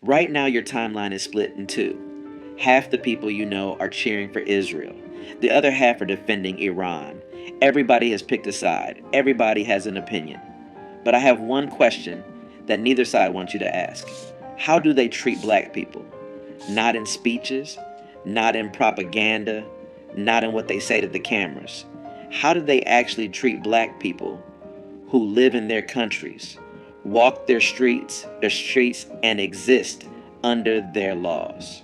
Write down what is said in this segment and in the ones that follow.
Right now, your timeline is split in two. Half the people you know are cheering for Israel, the other half are defending Iran. Everybody has picked a side, everybody has an opinion. But I have one question that neither side wants you to ask. How do they treat black people? Not in speeches, not in propaganda, not in what they say to the cameras. How do they actually treat black people who live in their countries, walk their streets, and exist under their laws?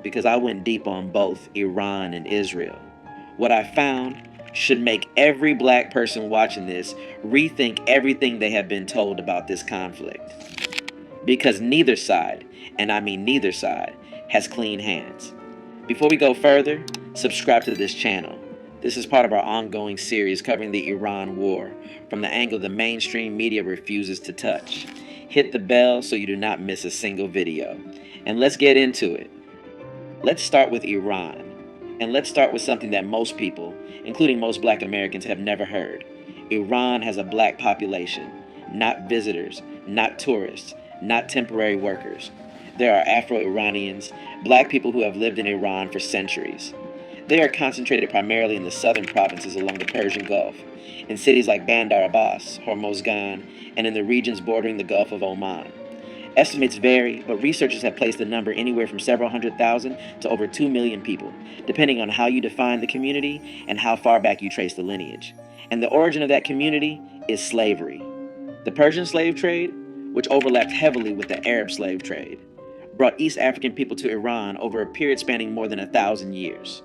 Because I went deep on both Iran and Israel. What I found should make every black person watching this rethink everything they have been told about this conflict. Because neither side, and I mean neither side, has clean hands. Before we go further, subscribe to this channel. This is part of our ongoing series covering the Iran war from the angle the mainstream media refuses to touch. Hit the bell so you do not miss a single video. And let's get into it. Let's start with Iran. And let's start with something that most people, including most black Americans, have never heard. Iran has a black population, not visitors, not tourists, not temporary workers. There are Afro-Iranians, black people who have lived in Iran for centuries. They are concentrated primarily in the southern provinces along the Persian Gulf, in cities like Bandar Abbas, Hormozgan, and in the regions bordering the Gulf of Oman. Estimates vary, but researchers have placed the number anywhere from several 100,000 to over 2 million people, depending on how you define the community and how far back you trace the lineage. And the origin of that community is slavery. The Persian slave trade, which overlapped heavily with the Arab slave trade, brought East African people to Iran over a period spanning more than 1,000 years.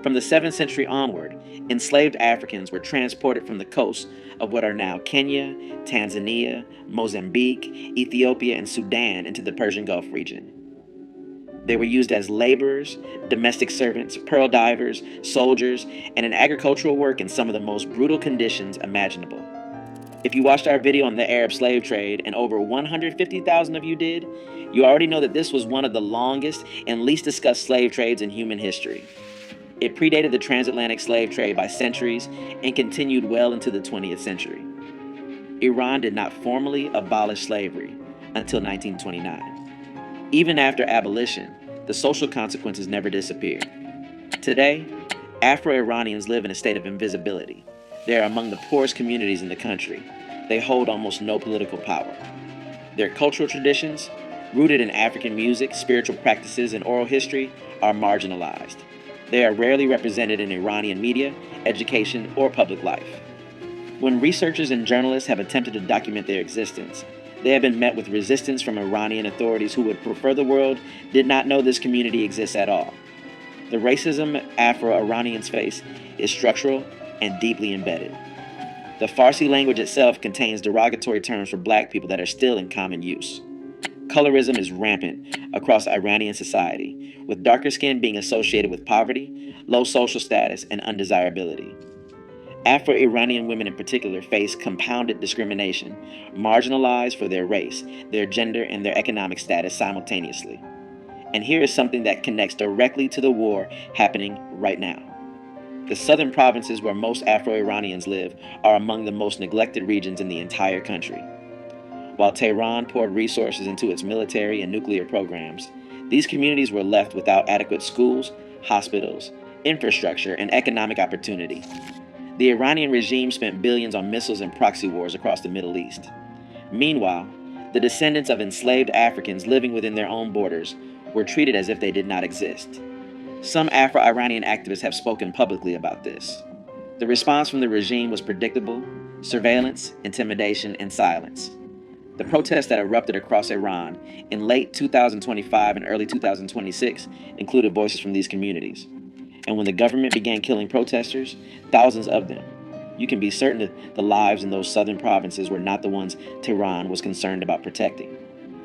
From the 7th century onward, enslaved Africans were transported from the coasts of what are now Kenya, Tanzania, Mozambique, Ethiopia, and Sudan into the Persian Gulf region. They were used as laborers, domestic servants, pearl divers, soldiers, and in agricultural work in some of the most brutal conditions imaginable. If you watched our video on the Arab slave trade, and over 150,000 of you did, you already know that this was one of the longest and least discussed slave trades in human history. It predated the transatlantic slave trade by centuries and continued well into the 20th century. Iran did not formally abolish slavery until 1929. Even after abolition, the social consequences never disappeared. Today, Afro-Iranians live in a state of invisibility. They are among the poorest communities in the country. They hold almost no political power. Their cultural traditions, rooted in African music, spiritual practices, and oral history, are marginalized. They are rarely represented in Iranian media, education, or public life. When researchers and journalists have attempted to document their existence, they have been met with resistance from Iranian authorities who would prefer the world did not know this community exists at all. The racism Afro-Iranians face is structural and deeply embedded. The Farsi language itself contains derogatory terms for black people that are still in common use. Colorism is rampant across Iranian society, with darker skin being associated with poverty, low social status, and undesirability. Afro-Iranian women in particular face compounded discrimination, marginalized for their race, their gender, and their economic status simultaneously. And here is something that connects directly to the war happening right now. The southern provinces where most Afro-Iranians live are among the most neglected regions in the entire country. While Tehran poured resources into its military and nuclear programs, these communities were left without adequate schools, hospitals, infrastructure, and economic opportunity. The Iranian regime spent billions on missiles and proxy wars across the Middle East. Meanwhile, the descendants of enslaved Africans living within their own borders were treated as if they did not exist. Some Afro-Iranian activists have spoken publicly about this. The response from the regime was predictable: surveillance, intimidation, and silence. The protests that erupted across Iran in late 2025 and early 2026 included voices from these communities. And when the government began killing protesters, thousands of them, you can be certain that the lives in those southern provinces were not the ones Tehran was concerned about protecting.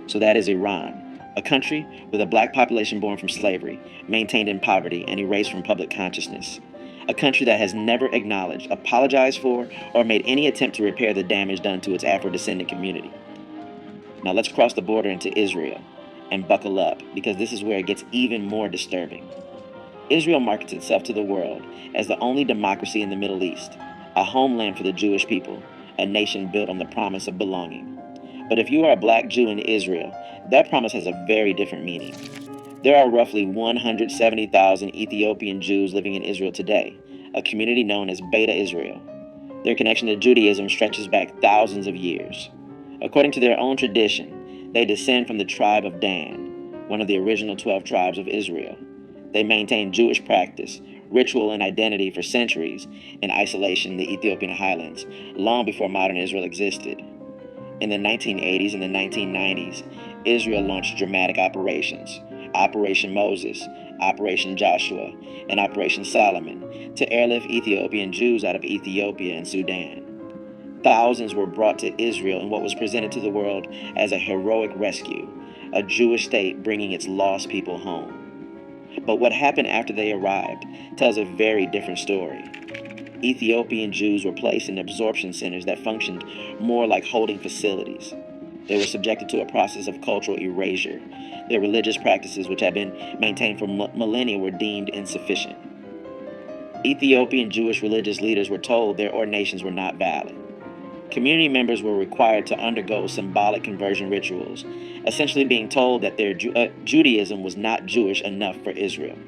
So that is Iran, a country with a black population born from slavery, maintained in poverty, and erased from public consciousness. A country that has never acknowledged, apologized for, or made any attempt to repair the damage done to its Afro-descendant community. Now let's cross the border into Israel and buckle up, because this is where it gets even more disturbing. Israel markets itself to the world as the only democracy in the Middle East, a homeland for the Jewish people, a nation built on the promise of belonging. But if you are a black Jew in Israel, that promise has a very different meaning. There are roughly 170,000 Ethiopian Jews living in Israel today, a community known as Beta Israel. Their connection to Judaism stretches back thousands of years. According to their own tradition, they descend from the tribe of Dan, one of the original 12 tribes of Israel. They maintain Jewish practice, ritual, and identity for centuries in isolation in the Ethiopian highlands, long before modern Israel existed. In the 1980s and the 1990s, Israel launched dramatic operations, Operation Moses, Operation Joshua, and Operation Solomon, to airlift Ethiopian Jews out of Ethiopia and Sudan. Thousands were brought to Israel in what was presented to the world as a heroic rescue, a Jewish state bringing its lost people home. But what happened after they arrived tells a very different story. Ethiopian Jews were placed in absorption centers that functioned more like holding facilities. They were subjected to a process of cultural erasure. Their religious practices, which had been maintained for millennia, were deemed insufficient. Ethiopian Jewish religious leaders were told their ordinations were not valid. Community members were required to undergo symbolic conversion rituals, essentially being told that their Judaism was not Jewish enough for Israel.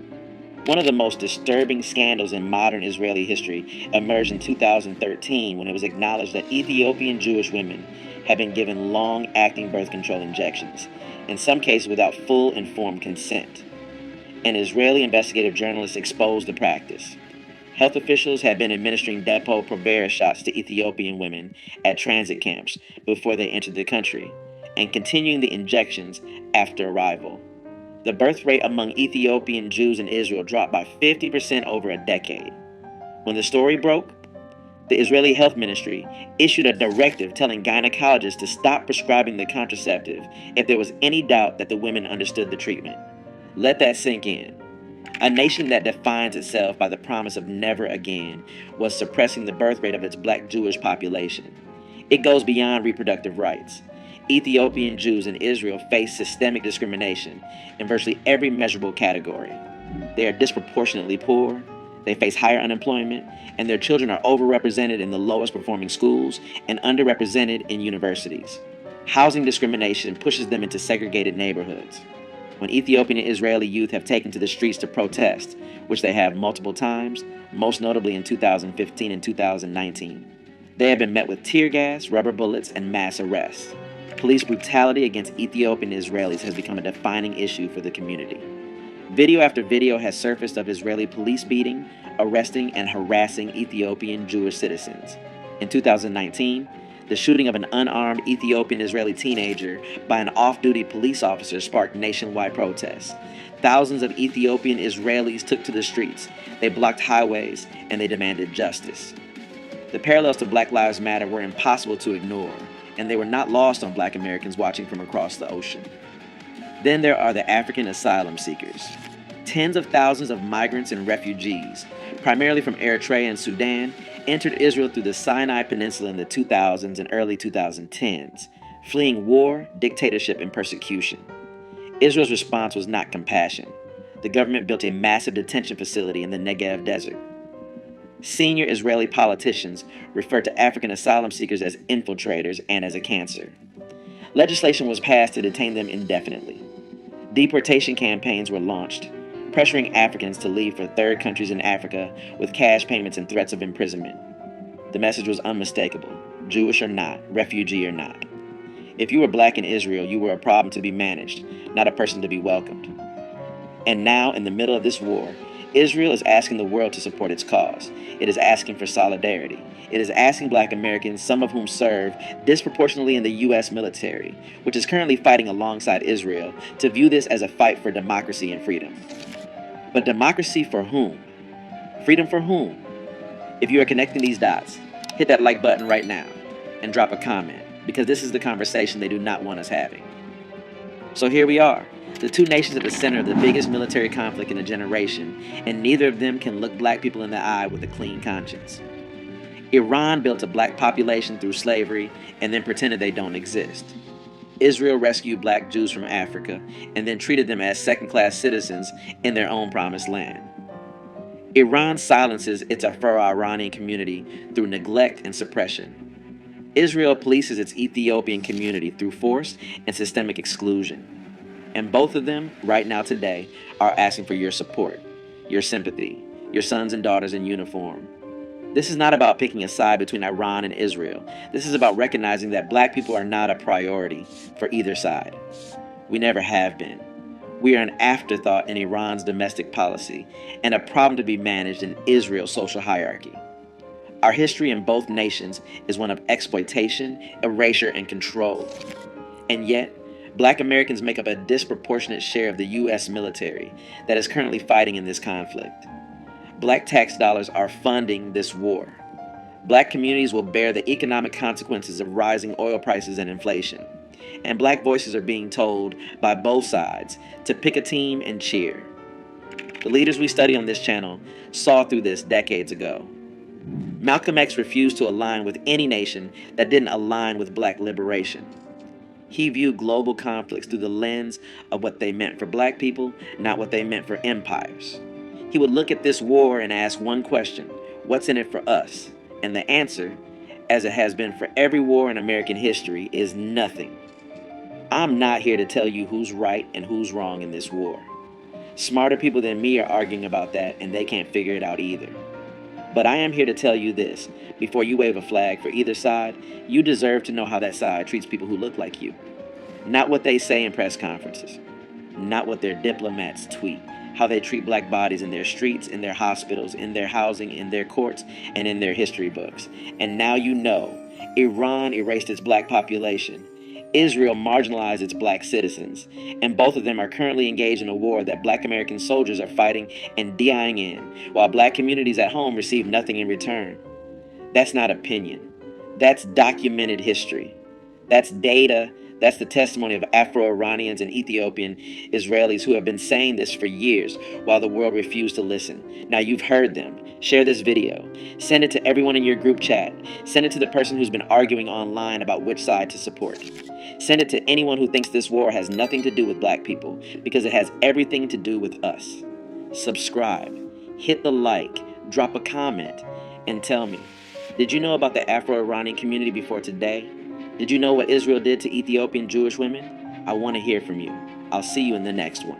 One of the most disturbing scandals in modern Israeli history emerged in 2013 when it was acknowledged that Ethiopian Jewish women had been given long-acting birth control injections, in some cases without full informed consent. An Israeli investigative journalist exposed the practice. Health officials had been administering Depo-Provera shots to Ethiopian women at transit camps before they entered the country, and continuing the injections after arrival. The birth rate among Ethiopian Jews in Israel dropped by 50% over a decade. When the story broke, the Israeli Health Ministry issued a directive telling gynecologists to stop prescribing the contraceptive if there was any doubt that the women understood the treatment. Let that sink in. A nation that defines itself by the promise of never again was suppressing the birth rate of its black Jewish population. It goes beyond reproductive rights. Ethiopian Jews in Israel face systemic discrimination in virtually every measurable category. They are disproportionately poor, they face higher unemployment, and their children are overrepresented in the lowest performing schools and underrepresented in universities. Housing discrimination pushes them into segregated neighborhoods. When Ethiopian and Israeli youth have taken to the streets to protest, which they have multiple times, most notably in 2015 and 2019, they have been met with tear gas, rubber bullets, and mass arrests. Police brutality against Ethiopian Israelis has become a defining issue for the community. Video after video has surfaced of Israeli police beating, arresting, and harassing Ethiopian Jewish citizens. In 2019, the shooting of an unarmed Ethiopian Israeli teenager by an off-duty police officer sparked nationwide protests. Thousands of Ethiopian Israelis took to the streets. They blocked highways, and they demanded justice. The parallels to Black Lives Matter were impossible to ignore, and they were not lost on Black Americans watching from across the ocean. Then there are the African asylum seekers. Tens of thousands of migrants and refugees, primarily from Eritrea and Sudan, entered Israel through the Sinai Peninsula in the 2000s and early 2010s, fleeing war, dictatorship, and persecution. Israel's response was not compassion. The government built a massive detention facility in the Negev desert. Senior Israeli politicians refer to African asylum seekers as infiltrators and as a cancer. Legislation was passed to detain them indefinitely. Deportation campaigns were launched, pressuring Africans to leave for third countries in Africa with cash payments and threats of imprisonment. The message was unmistakable: Jewish or not, refugee or not. If you were black in Israel, you were a problem to be managed, not a person to be welcomed. And now, in the middle of this war, Israel is asking the world to support its cause. It is asking for solidarity. It is asking Black Americans, some of whom serve disproportionately in the U.S. military, which is currently fighting alongside Israel, to view this as a fight for democracy and freedom. But democracy for whom? Freedom for whom? If you are connecting these dots, hit that like button right now and drop a comment, because this is the conversation they do not want us having. So here we are, the two nations at the center of the biggest military conflict in a generation, and neither of them can look black people in the eye with a clean conscience. Iran built a black population through slavery and then pretended they don't exist. Israel rescued black Jews from Africa and then treated them as second-class citizens in their own promised land. Iran silences its Afro-Iranian community through neglect and suppression. Israel polices its Ethiopian community through force and systemic exclusion. And both of them, right now today, are asking for your support, your sympathy, your sons and daughters in uniform. This is not about picking a side between Iran and Israel. This is about recognizing that black people are not a priority for either side. We never have been. We are an afterthought in Iran's domestic policy and a problem to be managed in Israel's social hierarchy. Our history in both nations is one of exploitation, erasure, and control. And yet, black Americans make up a disproportionate share of the U.S. military that is currently fighting in this conflict. Black tax dollars are funding this war. Black communities will bear the economic consequences of rising oil prices and inflation. And black voices are being told by both sides to pick a team and cheer. The leaders we study on this channel saw through this decades ago. Malcolm X refused to align with any nation that didn't align with black liberation. He viewed global conflicts through the lens of what they meant for black people, not what they meant for empires. He would look at this war and ask one question: what's in it for us? And the answer, as it has been for every war in American history, is nothing. I'm not here to tell you who's right and who's wrong in this war. Smarter people than me are arguing about that, and they can't figure it out either. But I am here to tell you this: before you wave a flag for either side, you deserve to know how that side treats people who look like you. Not what they say in press conferences. Not what their diplomats tweet. How they treat black bodies in their streets, in their hospitals, in their housing, in their courts, and in their history books. And now you know. Iran erased its black population. Israel marginalized its black citizens. And both of them are currently engaged in a war that black American soldiers are fighting and dying in, while black communities at home receive nothing in return. That's not opinion. That's documented history. That's data. That's the testimony of Afro-Iranians and Ethiopian Israelis who have been saying this for years while the world refused to listen. Now you've heard them. Share this video. Send it to everyone in your group chat. Send it to the person who's been arguing online about which side to support. Send it to anyone who thinks this war has nothing to do with black people, because it has everything to do with us. Subscribe. Hit the like. Drop a comment. And tell me, did you know about the Afro-Iranian community before today? Did you know what Israel did to Ethiopian Jewish women? I want to hear from you. I'll see you in the next one.